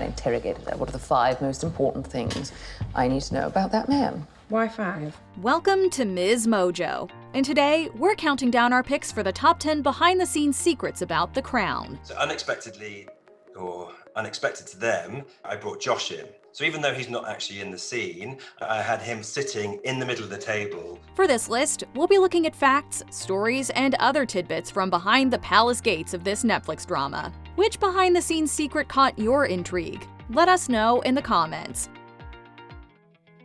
and interrogated her. What are the 5 most important things I need to know about that man? Why 5? Welcome to MsMojo. And today, we're counting down our picks for the top 10 behind-the-scenes secrets about The Crown. So unexpectedly, or unexpected to them, I brought Josh in. So even though he's not actually in the scene, I had him sitting in the middle of the table. For this list, we'll be looking at facts, stories, and other tidbits from behind the palace gates of this Netflix drama. Which behind-the-scenes secret caught your intrigue? Let us know in the comments.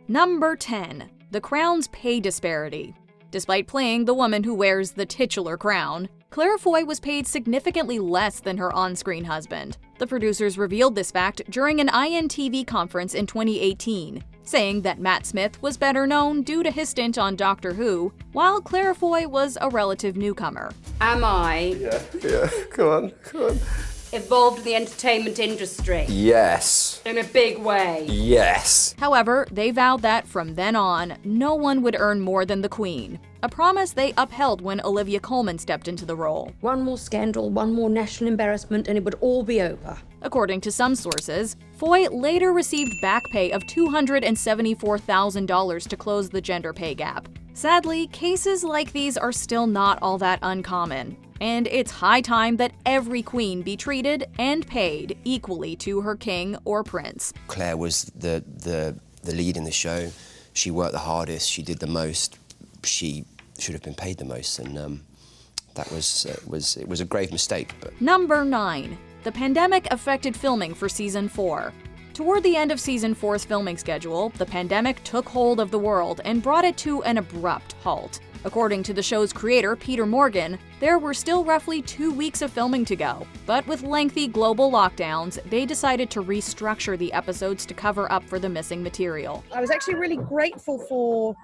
Number 10. The Crown's pay disparity. Despite playing the woman who wears the titular crown, Claire Foy was paid significantly less than her on-screen husband. The producers revealed this fact during an INTV conference in 2018, saying that Matt Smith was better known due to his stint on Doctor Who, while Claire Foy was a relative newcomer. Am I Go on. involved in the entertainment industry? Yes. In a big way? Yes. However, they vowed that from then on, no one would earn more than the Queen, a promise they upheld when Olivia Colman stepped into the role. One more scandal, one more national embarrassment, and it would all be over. According to some sources, Foy later received back pay of $274,000 to close the gender pay gap. Sadly, cases like these are still not all that uncommon, and it's high time that every queen be treated and paid equally to her king or prince. Claire was the lead in the show. She worked the hardest, she did the most, she should have been paid the most, and that was a grave mistake. But Number 9. The pandemic affected filming for Season 4. Toward the end of Season 4's filming schedule, the pandemic took hold of the world and brought it to an abrupt halt. According to the show's creator, Peter Morgan, there were still roughly 2 weeks of filming to go, but with lengthy global lockdowns, they decided to restructure the episodes to cover up for the missing material. I was actually really grateful for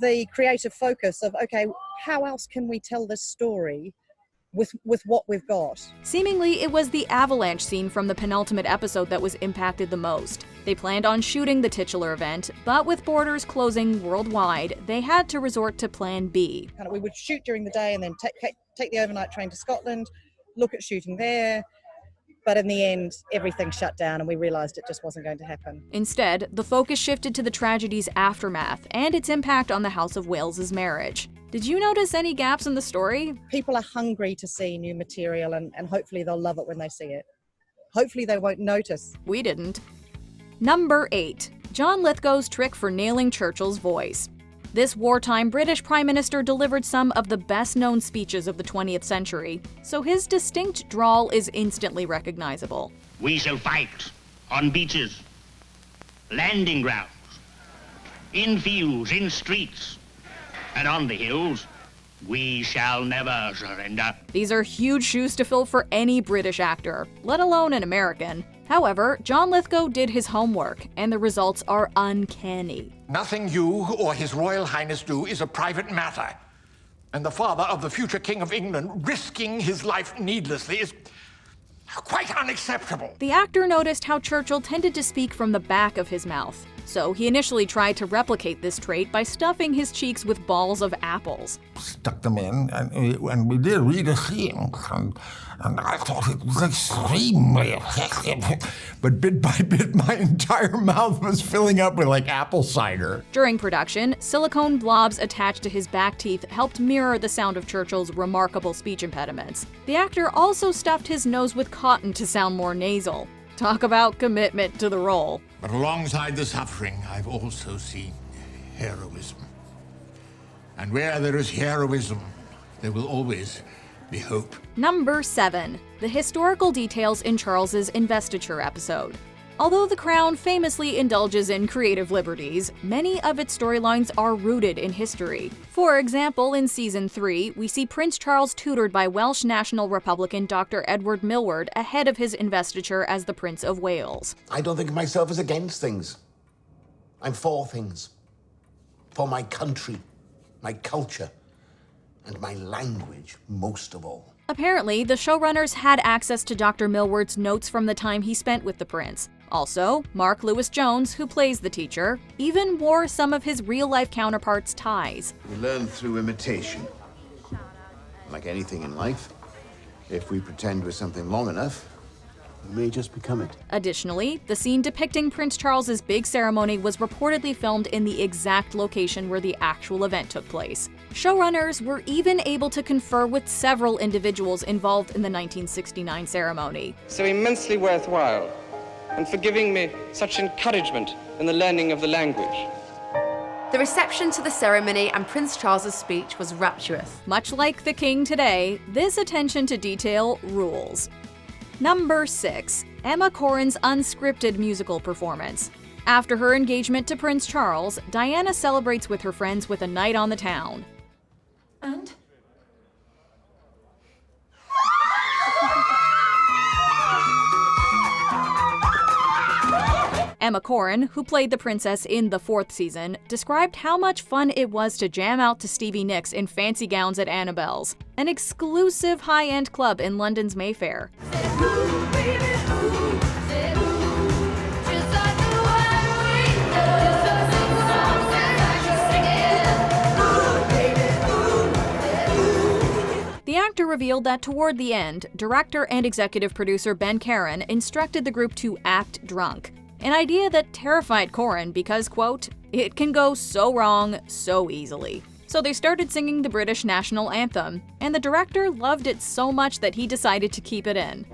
the creative focus of, okay, how else can we tell this story with what we've got? Seemingly, it was the avalanche scene from the penultimate episode that was impacted the most. They planned on shooting the titular event, but with borders closing worldwide, they had to resort to Plan B. We would shoot during the day and then take the overnight train to Scotland, look at shooting there, but in the end, everything shut down and we realised it just wasn't going to happen. Instead, the focus shifted to the tragedy's aftermath and its impact on the House of Wales's marriage. Did you notice any gaps in the story? People are hungry to see new material and hopefully they'll love it when they see it. Hopefully they won't notice. We didn't. Number 8. John Lithgow's trick for nailing Churchill's voice. This wartime British Prime Minister delivered some of the best-known speeches of the 20th century, so his distinct drawl is instantly recognizable. We shall fight on beaches, landing grounds, in fields, in streets, and on the hills. We shall never surrender. These are huge shoes to fill for any British actor, let alone an American. However, John Lithgow did his homework, and the results are uncanny. Nothing you or His Royal Highness do is a private matter. And the father of the future King of England risking his life needlessly is quite unacceptable. The actor noticed how Churchill tended to speak from the back of his mouth, so he initially tried to replicate this trait by stuffing his cheeks with balls of apples. Stuck them in, and we did read a scene, and I thought it was extremely effective. But bit by bit, my entire mouth was filling up with like apple cider. During production, silicone blobs attached to his back teeth helped mirror the sound of Churchill's remarkable speech impediments. The actor also stuffed his nose with cotton to sound more nasal. Talk about commitment to the role. But alongside the suffering, I've also seen heroism. And where there is heroism, there will always be hope. Number 7. The historical details in Charles's investiture episode. Although The Crown famously indulges in creative liberties, many of its storylines are rooted in history. For example, in Season 3, we see Prince Charles tutored by Welsh National Republican Dr. Edward Millward ahead of his investiture as the Prince of Wales. I don't think of myself as against things. I'm for things. For my country, my culture, and my language, most of all. Apparently, the showrunners had access to Dr. Millward's notes from the time he spent with the prince. Also, Mark Lewis-Jones, who plays the teacher, even wore some of his real-life counterparts' ties. We learn through imitation. Like anything in life, if we pretend we're something long enough, You may just become it. Additionally, the scene depicting Prince Charles's big ceremony was reportedly filmed in the exact location where the actual event took place. Showrunners were even able to confer with several individuals involved in the 1969 ceremony. So immensely worthwhile, and for giving me such encouragement in the learning of the language. The reception to the ceremony and Prince Charles's speech was rapturous. Much like the king today, this attention to detail rules. Number 6. Emma Corrin's unscripted musical performance. After her engagement to Prince Charles, Diana celebrates with her friends with a night on the town. And? Emma Corrin, who played the princess in the 4th season, described how much fun it was to jam out to Stevie Nicks in fancy gowns at Annabelle's, an exclusive high-end club in London's Mayfair. The actor revealed that toward the end, director and executive producer Ben Caron instructed the group to act drunk, an idea that terrified Corrin because, quote, "it can go so wrong so easily." So they started singing the British national anthem, and the director loved it so much that he decided to keep it in.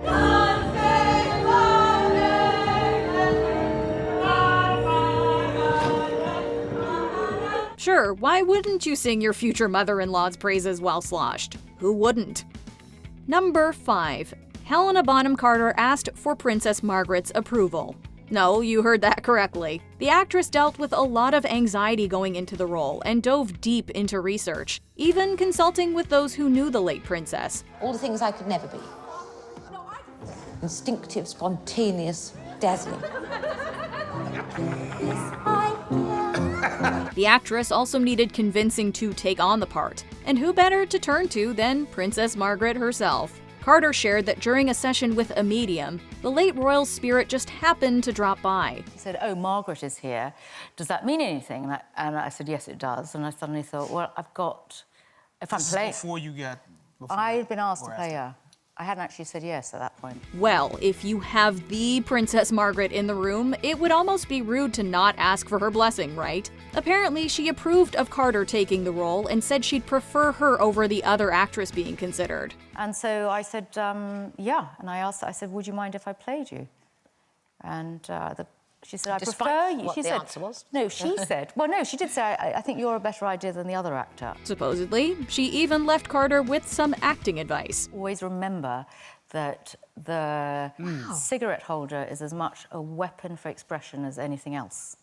Sure, why wouldn't you sing your future mother-in-law's praises while sloshed? Who wouldn't? Number 5. Helena Bonham Carter asked for Princess Margaret's approval. No, you heard that correctly. The actress dealt with a lot of anxiety going into the role and dove deep into research, even consulting with those who knew the late princess. All the things I could never be. Instinctive, spontaneous, dazzling. The actress also needed convincing to take on the part, and who better to turn to than Princess Margaret herself? Carter shared that during a session with a medium, the late royal spirit just happened to drop by. He said, "Oh, Margaret is here. Does that mean anything?" And I said, "Yes, it does." And I suddenly thought, well, I've got... If I'm playing... Before you get... I'd been asked to play her. I hadn't actually said yes at that point. Well, if you have the Princess Margaret in the room, it would almost be rude to not ask for her blessing, right? Apparently, she approved of Carter taking the role and said she'd prefer her over the other actress being considered. And so I said, yeah. And I said, would you mind if I played you? And she said, I prefer you. What she the said, answer was? No, she said, well, no, she did say, I think you're a better idea than the other actor. Supposedly, she even left Carter with some acting advice. Always remember that the cigarette holder is as much a weapon for expression as anything else.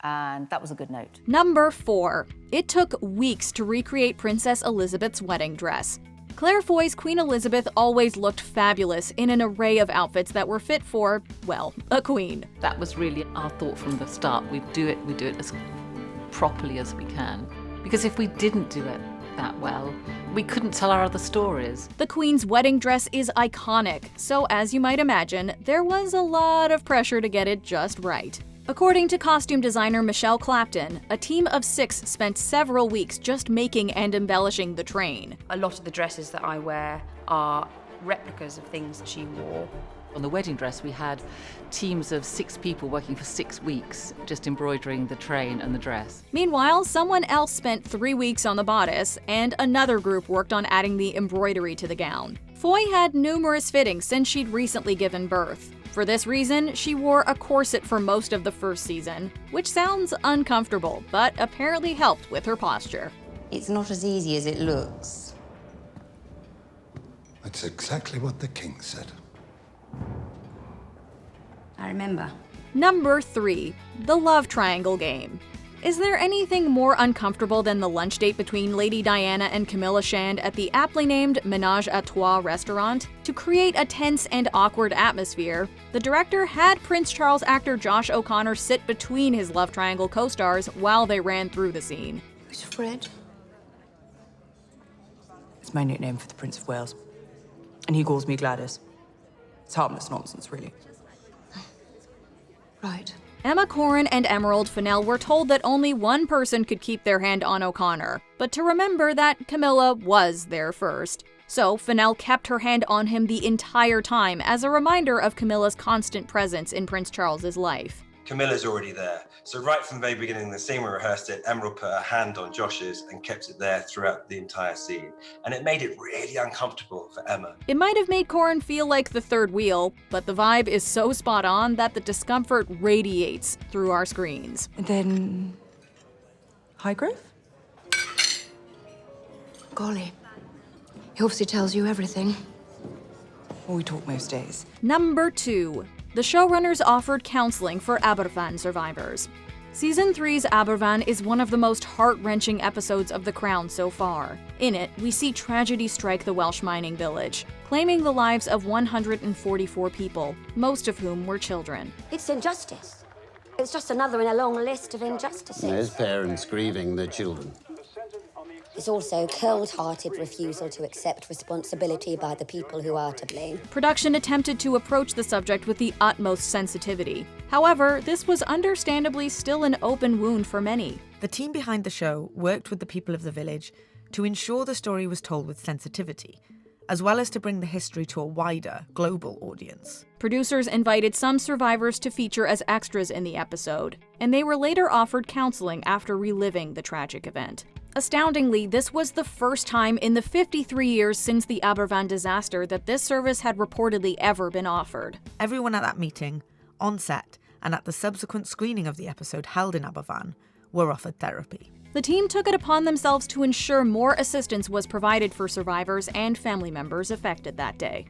And that was a good note. Number 4. It took weeks to recreate Princess Elizabeth's wedding dress. Claire Foy's Queen Elizabeth always looked fabulous in an array of outfits that were fit for, well, a queen. That was really our thought from the start. We do it as properly as we can. Because if we didn't do it that well, we couldn't tell our other stories. The Queen's wedding dress is iconic, so as you might imagine, there was a lot of pressure to get it just right. According to costume designer Michelle Clapton, a team of 6 spent several weeks just making and embellishing the train. A lot of the dresses that I wear are replicas of things that she wore. On the wedding dress, we had teams of 6 people working for 6 weeks, just embroidering the train and the dress. Meanwhile, someone else spent 3 weeks on the bodice, and another group worked on adding the embroidery to the gown. Foy had numerous fittings since she'd recently given birth. For this reason, she wore a corset for most of the first season, which sounds uncomfortable, but apparently helped with her posture. It's not as easy as it looks. That's exactly what the king said. I remember. Number 3. The love triangle game. Is there anything more uncomfortable than the lunch date between Lady Diana and Camilla Shand at the aptly named Ménage à Trois restaurant? To create a tense and awkward atmosphere, the director had Prince Charles actor Josh O'Connor sit between his love triangle co-stars while they ran through the scene. Who's Fred? It's my nickname for the Prince of Wales. And he calls me Gladys. It's harmless nonsense, really. Right. Emma Corrin and Emerald Fennell were told that only one person could keep their hand on O'Connor, but to remember that Camilla was there first. So Fennell kept her hand on him the entire time as a reminder of Camilla's constant presence in Prince Charles's life. Camilla's already there. So right from the very beginning of the scene, we rehearsed it, Emerald put her hand on Josh's and kept it there throughout the entire scene. And it made it really uncomfortable for Emma. It might have made Corin feel like the third wheel, but the vibe is so spot on that the discomfort radiates through our screens. And then Highgrove? Golly, he obviously tells you everything. Well, we talk most days. Number 2. The showrunners offered counseling for Aberfan survivors. Season 3's Aberfan is one of the most heart-wrenching episodes of The Crown so far. In it, we see tragedy strike the Welsh mining village, claiming the lives of 144 people, most of whom were children. It's injustice. It's just another in a long list of injustices. There's parents grieving their children. It's also cold-hearted refusal to accept responsibility by the people who are to blame. Production attempted to approach the subject with the utmost sensitivity. However, this was understandably still an open wound for many. The team behind the show worked with the people of the village to ensure the story was told with sensitivity, as well as to bring the history to a wider, global audience. Producers invited some survivors to feature as extras in the episode, and they were later offered counseling after reliving the tragic event. Astoundingly, this was the first time in the 53 years since the Aberfan disaster that this service had reportedly ever been offered. Everyone at that meeting, on set, and at the subsequent screening of the episode held in Aberfan, were offered therapy. The team took it upon themselves to ensure more assistance was provided for survivors and family members affected that day.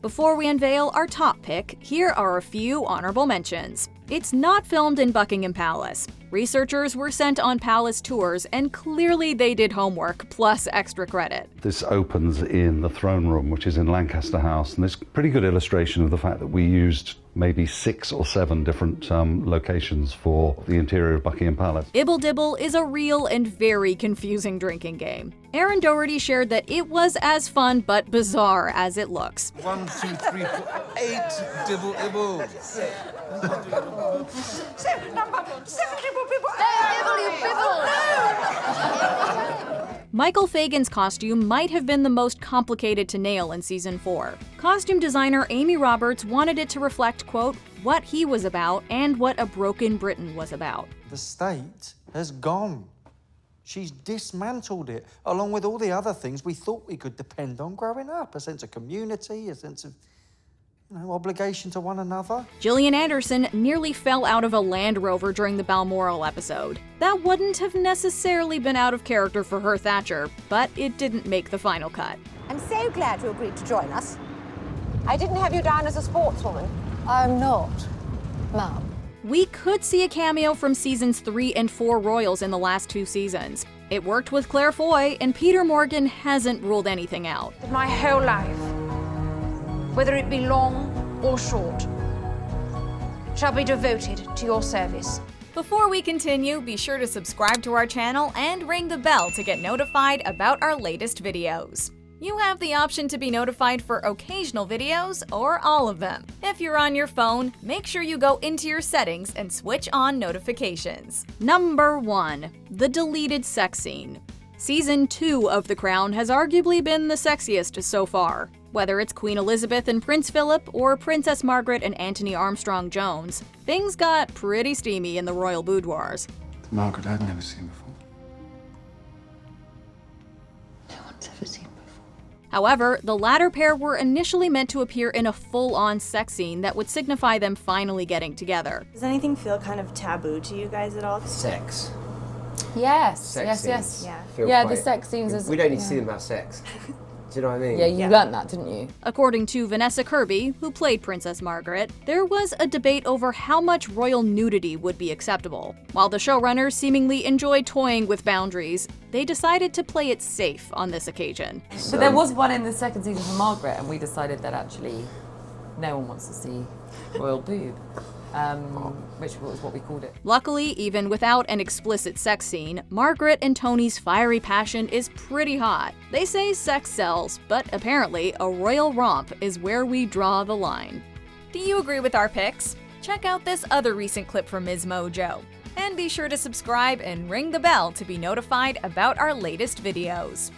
Before we unveil our top pick, here are a few honorable mentions. It's not filmed in Buckingham Palace. Researchers were sent on palace tours, and clearly they did homework, plus extra credit. This opens in the throne room, which is in Lancaster House, and it's a pretty good illustration of the fact that we used maybe 6 or 7 different locations for the interior of Buckingham Palace. Ibble Dibble is a real and very confusing drinking game. Aaron Doherty shared that it was as fun but bizarre as it looks. 1, 2, 3, 4, 8 dibble ibbles. 7 dibble bibble. Michael Fagan's costume might have been the most complicated to nail in Season 4. Costume designer Amy Roberts wanted it to reflect, quote, what he was about and what a broken Britain was about. The state has gone. She's dismantled it, along with all the other things we thought we could depend on growing up. A sense of community, a sense of, obligation to one another. Gillian Anderson nearly fell out of a Land Rover during the Balmoral episode. That wouldn't have necessarily been out of character for her Thatcher, but it didn't make the final cut. I'm so glad you agreed to join us. I didn't have you down as a sportswoman. I'm not, Mum. We could see a cameo from Seasons 3 and 4 royals in the last 2 seasons. It worked with Claire Foy, and Peter Morgan hasn't ruled anything out. My whole life, whether it be long or short, shall be devoted to your service. Before we continue, be sure to subscribe to our channel and ring the bell to get notified about our latest videos. You have the option to be notified for occasional videos or all of them. If you're on your phone, make sure you go into your settings and switch on notifications. Number 1. The deleted sex scene. Season 2 of The Crown has arguably been the sexiest so far. Whether it's Queen Elizabeth and Prince Philip or Princess Margaret and Anthony Armstrong Jones, things got pretty steamy in the royal boudoirs. Margaret I'd never seen before. No one's ever seen before. However, the latter pair were initially meant to appear in a full-on sex scene that would signify them finally getting together. Does anything feel kind of taboo to you guys at all? Sex. Yes, Sex yes. scenes Yeah, feel yeah, quite- the sex scenes is... We don't need to yeah. see them about sex. Do you know what I mean? Yeah, you learnt that, didn't you? According to Vanessa Kirby, who played Princess Margaret, there was a debate over how much royal nudity would be acceptable. While the showrunners seemingly enjoyed toying with boundaries, they decided to play it safe on this occasion. But there was one in the second season for Margaret, and we decided that actually no one wants to see royal boob, which was what we called it. Luckily, even without an explicit sex scene, Margaret and Tony's fiery passion is pretty hot. They say sex sells, but apparently a royal romp is where we draw the line. Do you agree with our picks? Check out this other recent clip from MsMojo. And be sure to subscribe and ring the bell to be notified about our latest videos.